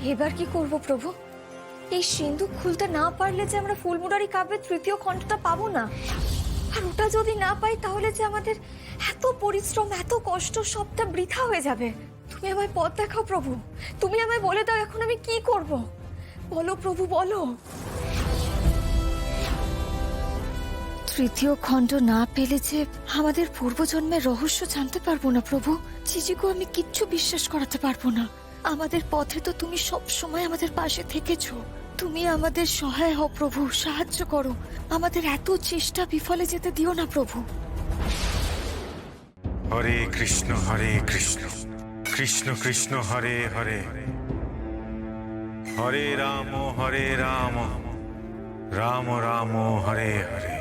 এবার কি করব প্রভু? এই সিন্ধুক খুলতে না পারলে যে আমরা ফুলমুড়ারি কাব্যের তৃতীয় খণ্ডটা পাবো না, আর ওটা যদি না পাই তাহলে যে আমাদের এত পরিশ্রম এত কষ্ট সবটা বৃথা হয়ে যাবে। তুমি আমায় পথ দেখাও প্রভু, তুমি আমায় বলে দাও এখন আমি কি করব। বলো প্রভু বলো। তৃতীয় খণ্ড না পেলে যে আমাদের পূর্বজন্মের রহস্য জানতে পারবো না প্রভু। জিজিকে আমি কিচ্ছু বিশ্বাস করাতে পারবো না। আমাদের পথে তো তুমি সব সময় আমাদের পাশে থেকেছো। তুমি আমাদের সহায় হও প্রভু, সাহায্য করো। আমাদের এত চেষ্টা বিফলে যেতে দিও না প্রভু। হরে কৃষ্ণ কৃষ্ণ কৃষ্ণ হরে হরে, হরে রাম রাম রাম হরে হরে।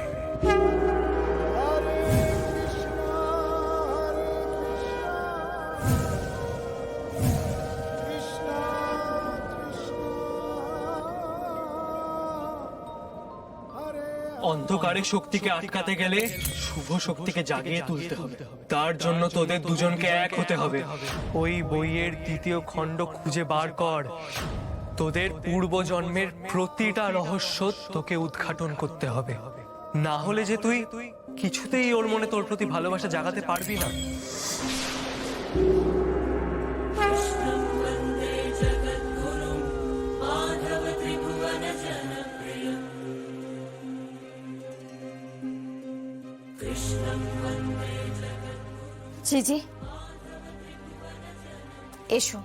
অন্ধকারের শক্তিকে আটকাতে গেলে শুভ শক্তিকে জাগিয়ে তুলতে হবে। তার জন্য তোদের দুজনকে এক হতে হবে। ওই বইয়ের দ্বিতীয় খণ্ড খুঁজে বার কর। তোদের পূর্বজন্মের প্রতিটা রহস্য তোকে উদ্ঘাটন করতে হবে। না হলে যে তুই কিছুতেই ওর মনে তোর প্রতি ভালোবাসা জাগাতে পারবি না। জিজি এসো,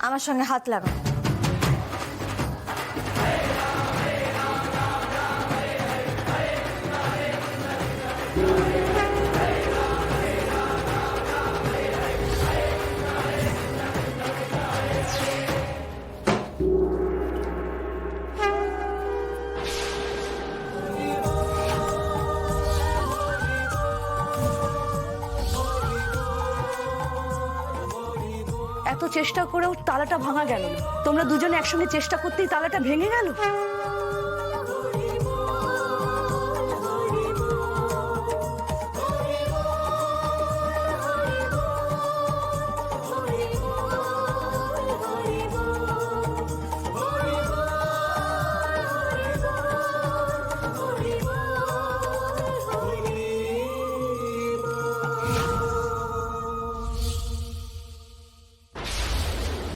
আমার সঙ্গে হাত লাগাও। এত চেষ্টা করেও তালাটা ভাঙা গেল না। তোমরা দুজনে একসঙ্গে চেষ্টা করতেই তালাটা ভেঙে গেল।